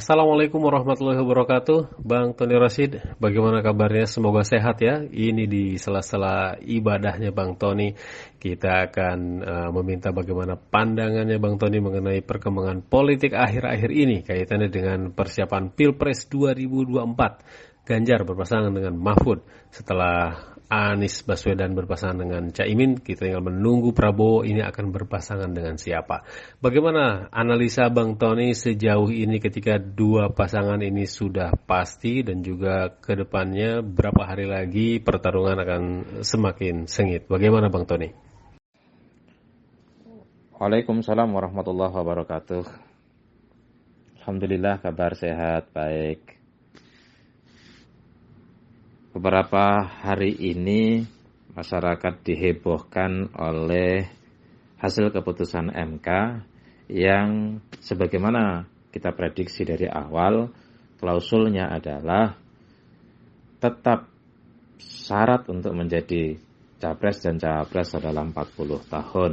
Assalamualaikum warahmatullahi wabarakatuh. Bang Tony Rashid, bagaimana kabarnya? Semoga sehat ya. Ini di sela-sela ibadahnya Bang Tony. Kita akan meminta bagaimana pandangannya Bang Tony mengenai perkembangan politik akhir-akhir ini kaitannya dengan persiapan Pilpres 2024. Ganjar berpasangan dengan Mahfud. Setelah Anies Baswedan berpasangan dengan Caimin, kita tinggal menunggu Prabowo ini akan berpasangan dengan siapa. Bagaimana analisa Bang Tony sejauh ini ketika dua pasangan ini sudah pasti dan juga ke depannya berapa hari lagi pertarungan akan semakin sengit. Bagaimana Bang Tony? Waalaikumsalam warahmatullahi wabarakatuh. Alhamdulillah kabar sehat, baik. Beberapa hari ini masyarakat dihebohkan oleh hasil keputusan MK yang sebagaimana kita prediksi dari awal, klausulnya adalah tetap syarat untuk menjadi capres dan cawapres adalah 40 tahun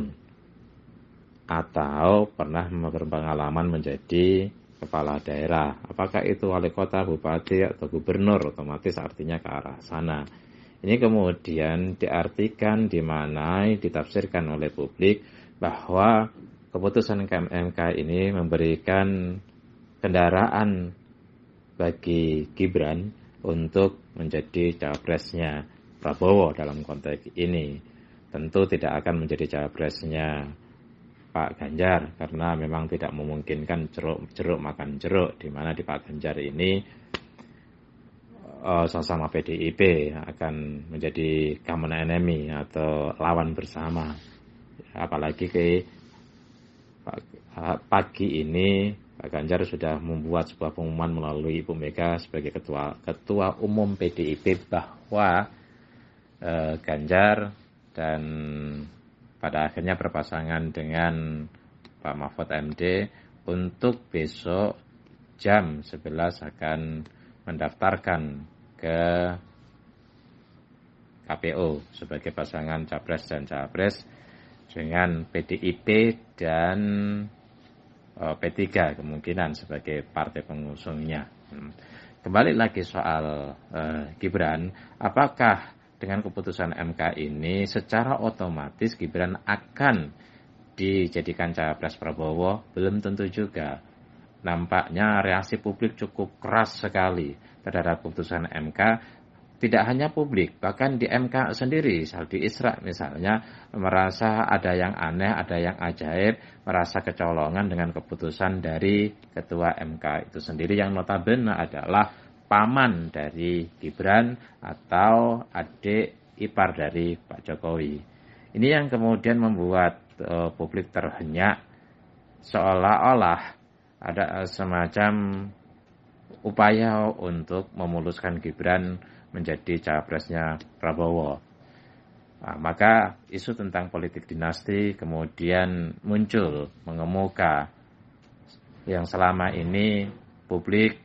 atau pernah berpengalaman menjadi kepala daerah. Apakah itu wali kota, bupati, atau gubernur, otomatis artinya ke arah sana. Ini kemudian diartikan, dimaknai, ditafsirkan oleh publik bahwa keputusan MK ini memberikan kendaraan bagi Gibran untuk menjadi cawapresnya Prabowo dalam konteks ini. Tentu tidak akan menjadi cawapresnya Pak Ganjar karena memang tidak memungkinkan jeruk makan jeruk, di mana di Pak Ganjar ini sesama PDIP akan menjadi common enemy atau lawan bersama. Apalagi pagi ini Pak Ganjar sudah membuat sebuah pengumuman melalui Ibu Mega sebagai ketua umum PDIP bahwa Ganjar dan pada akhirnya berpasangan dengan Pak Mahfud MD untuk besok jam 11 akan mendaftarkan ke KPU sebagai pasangan capres dan cawapres dengan PDIP dan P3 kemungkinan sebagai partai pengusungnya. Kembali lagi soal Gibran, apakah dengan keputusan MK ini secara otomatis Gibran akan dijadikan cawapres Prabowo? Belum tentu juga. Nampaknya reaksi publik cukup keras sekali terhadap keputusan MK. Tidak hanya publik, bahkan di MK sendiri, di Isra misalnya, merasa ada yang aneh, ada yang ajaib, merasa kecolongan dengan keputusan dari ketua MK itu sendiri yang notabene adalah paman dari Gibran atau adik ipar dari Pak Jokowi. Ini yang kemudian membuat publik terhenyak seolah-olah ada semacam upaya untuk memuluskan Gibran menjadi cawapresnya Prabowo. Nah, maka isu tentang politik dinasti kemudian muncul, mengemuka, yang selama ini publik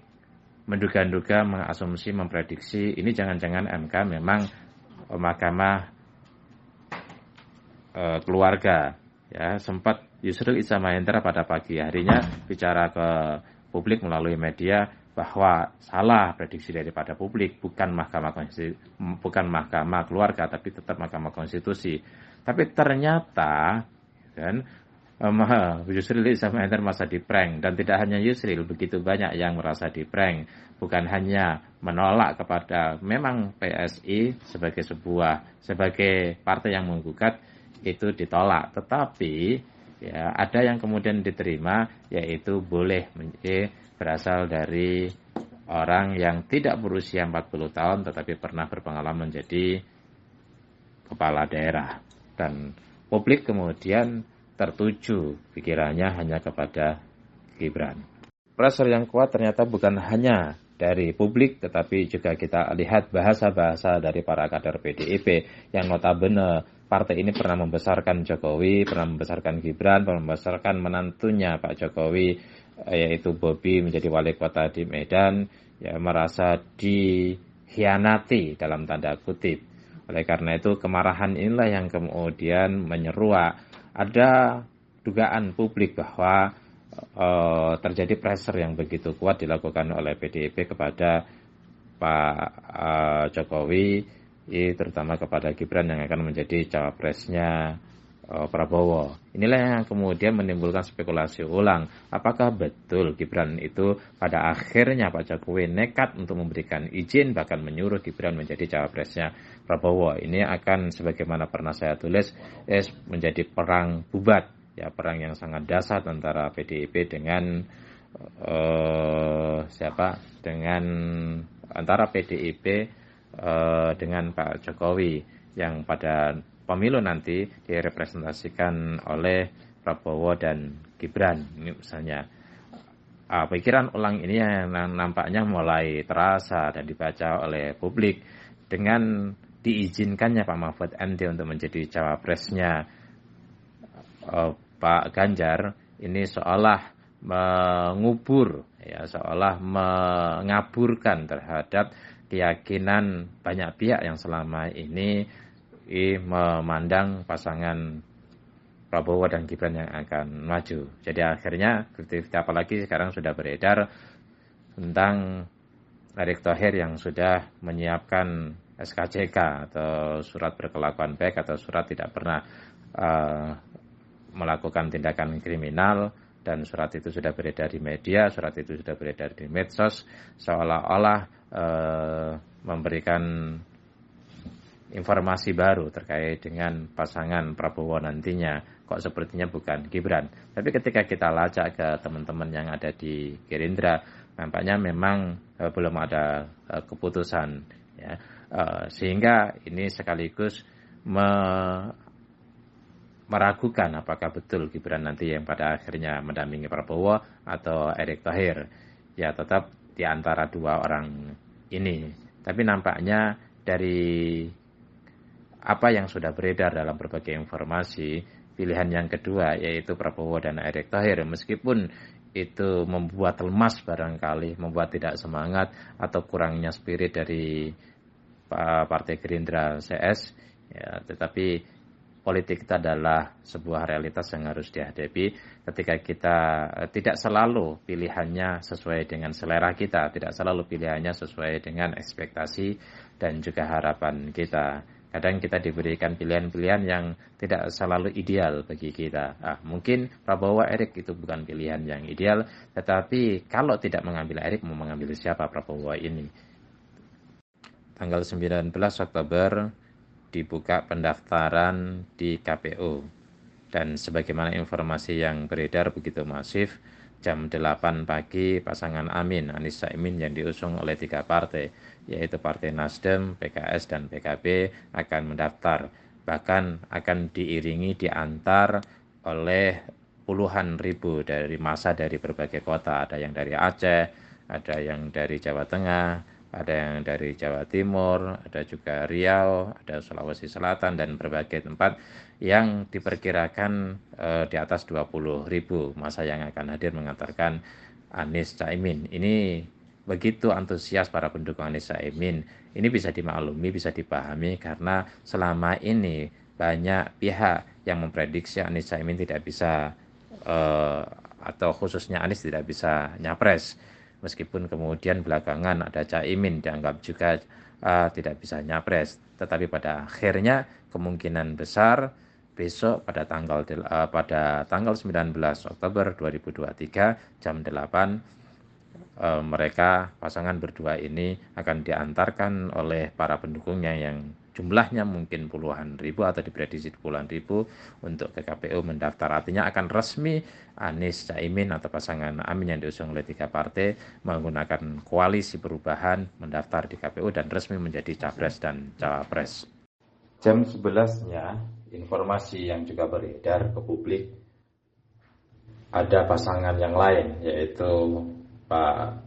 menduga-duga, mengasumsi, memprediksi ini jangan-jangan MK memang mahkamah keluarga. Ya, sempat Yusril Iza Mahendra pada pagi harinya bicara ke publik melalui media bahwa salah prediksi daripada publik, bukan mahkamah keluarga tapi tetap mahkamah konstitusi. Tapi ternyata kan Yusril Iza Mahendra merasa diprank, dan tidak hanya Yusril, begitu banyak yang merasa diprank. Bukan hanya menolak kepada memang PSI sebagai partai yang menggugat itu ditolak, tetapi ya ada yang kemudian diterima, yaitu boleh berasal dari orang yang tidak berusia 40 tahun tetapi pernah berpengalaman menjadi kepala daerah, dan publik kemudian tertuju pikirannya hanya kepada Gibran. Pressure yang kuat ternyata bukan hanya dari publik, tetapi juga kita lihat bahasa-bahasa dari para kader PDIP yang notabene partai ini pernah membesarkan Jokowi, pernah membesarkan Gibran, pernah membesarkan menantunya Pak Jokowi, yaitu Bobi menjadi wali kota di Medan, ya merasa dikhianati dalam tanda kutip. Oleh karena itu kemarahan inilah yang kemudian menyeruak. Ada dugaan publik bahwa terjadi pressure yang begitu kuat dilakukan oleh PDIP kepada Pak Jokowi, terutama kepada Gibran yang akan menjadi cawapresnya Prabowo. Inilah yang kemudian menimbulkan spekulasi ulang. Apakah betul Gibran itu pada akhirnya Pak Jokowi nekat untuk memberikan izin, bahkan menyuruh Gibran menjadi cawapresnya Prabowo. Ini akan sebagaimana pernah saya tulis, menjadi perang bubat, ya, perang yang sangat dahsyat antara PDIP dengan antara PDIP dengan Pak Jokowi yang pada pemilu nanti direpresentasikan oleh Prabowo dan Gibran. Ini misalnya pikiran ulang ini yang nampaknya mulai terasa dan dibaca oleh publik dengan diizinkannya Pak Mahfud MD untuk menjadi cawapresnya Pak Ganjar. Ini seolah mengubur, ya, seolah mengaburkan terhadap keyakinan banyak pihak yang selama ini memandang pasangan Prabowo dan Gibran yang akan maju. Jadi akhirnya, apalagi sekarang sudah beredar tentang Erick Thohir yang sudah menyiapkan SKCK atau surat berkelakuan baik atau surat tidak pernah melakukan tindakan kriminal, dan surat itu sudah beredar di media, surat itu sudah beredar di medsos, seolah-olah memberikan informasi baru terkait dengan pasangan Prabowo nantinya. Kok sepertinya bukan Gibran. Tapi ketika kita lacak ke teman-teman yang ada di Gerindra, nampaknya memang belum ada keputusan, ya. Sehingga ini sekaligus meragukan apakah betul Gibran nanti yang pada akhirnya mendampingi Prabowo atau Erick Thohir. Ya, tetap di antara dua orang ini. Tapi nampaknya dari apa yang sudah beredar dalam berbagai informasi, pilihan yang kedua yaitu Prabowo dan Erick Thohir, meskipun itu membuat lemas barangkali, membuat tidak semangat atau kurangnya spirit dari Partai Gerindra CS, ya, tetapi politik kita adalah sebuah realitas yang harus dihadapi ketika kita tidak selalu pilihannya sesuai dengan selera kita, tidak selalu pilihannya sesuai dengan ekspektasi dan juga harapan kita. Kadang kita diberikan pilihan-pilihan yang tidak selalu ideal bagi kita. Mungkin Prabowo Erick itu bukan pilihan yang ideal, tetapi kalau tidak mengambil Erick, mau mengambil siapa Prabowo ini? Tanggal 19 Oktober dibuka pendaftaran di KPU. Dan sebagaimana informasi yang beredar begitu masif, jam 8 pagi pasangan Amin, Anies Caimin yang diusung oleh 3 partai, yaitu Partai Nasdem, PKS, dan PKB akan mendaftar. Bahkan akan diiringi diantar oleh puluhan ribu dari massa dari berbagai kota. Ada yang dari Aceh, ada yang dari Jawa Tengah, ada yang dari Jawa Timur, ada juga Riau, ada Sulawesi Selatan, dan berbagai tempat yang diperkirakan di atas 20.000 massa yang akan hadir mengantarkan Anies Caimin. Ini begitu antusias para pendukung Anies Caimin. Ini bisa dimaklumi, bisa dipahami karena selama ini banyak pihak yang memprediksi Anies Caimin tidak bisa atau khususnya Anies tidak bisa nyapres. Meskipun kemudian belakangan ada Caimin dianggap juga tidak bisa nyapres, tetapi pada akhirnya kemungkinan besar besok pada tanggal 19 Oktober 2023 jam 8 mereka pasangan berdua ini akan diantarkan oleh para pendukungnya yang jumlahnya mungkin puluhan ribu atau diprediksi puluhan ribu untuk ke KPU mendaftar. Artinya akan resmi Anies Caimin atau pasangan Amin yang diusung oleh 3 partai menggunakan koalisi perubahan mendaftar di KPU dan resmi menjadi capres dan cawapres. Jam 11-nya informasi yang juga beredar ke publik, ada pasangan yang lain yaitu Pak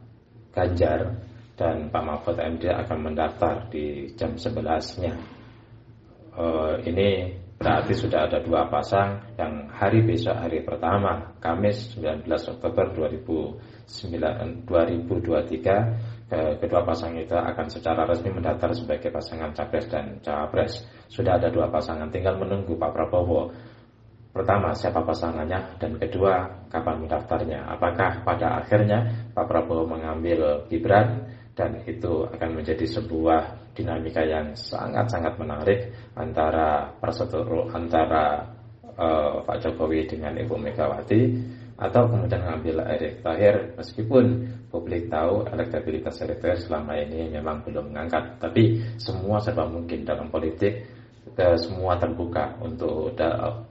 Ganjar dan Pak Mahfud MD akan mendaftar di jam 11-nya. Ini berarti sudah ada 2 pasang yang hari besok, hari pertama, Kamis 19 Oktober 2023, kedua pasang itu akan secara resmi mendaftar sebagai pasangan capres dan cawapres. Sudah ada 2 pasangan, tinggal menunggu Pak Prabowo pertama siapa pasangannya, dan kedua kapan mendaftarnya. Apakah pada akhirnya Pak Prabowo mengambil Gibran, dan itu akan menjadi sebuah dinamika yang sangat-sangat menarik antara Pak Jokowi dengan Ibu Megawati, atau kemudian mengambil Erick Thohir, meskipun publik tahu elektabilitas Erick Thohir selama ini memang belum mengangkat. Tapi semua serba mungkin dalam politik, semua terbuka untuk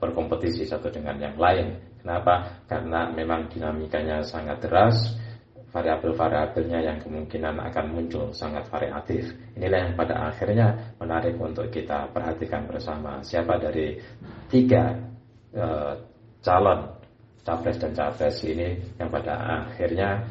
berkompetisi satu dengan yang lain. Kenapa? Karena memang dinamikanya sangat deras, variabel-variabelnya yang kemungkinan akan muncul sangat variatif. Inilah yang pada akhirnya menarik untuk kita perhatikan bersama. Siapa dari tiga calon capres dan capres ini yang pada akhirnya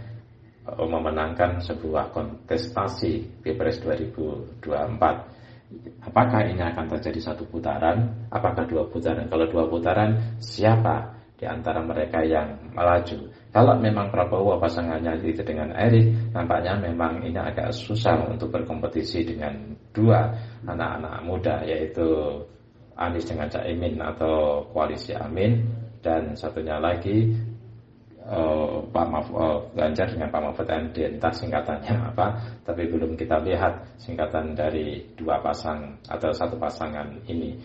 memenangkan sebuah kontestasi Pilpres 2024. Apakah ini akan terjadi satu putaran? Apakah dua putaran? Kalau dua putaran, siapa di antara mereka yang melaju? Kalau memang Prabowo pasangannya itu dengan Erick, nampaknya memang ini agak susah untuk berkompetisi dengan dua anak-anak muda, yaitu Anies dengan Caimin atau koalisi Amin, dan satunya lagi Ganjar dengan Pak Mahfud MD. Entah singkatannya apa, tapi belum kita lihat singkatan dari dua pasang atau satu pasangan ini.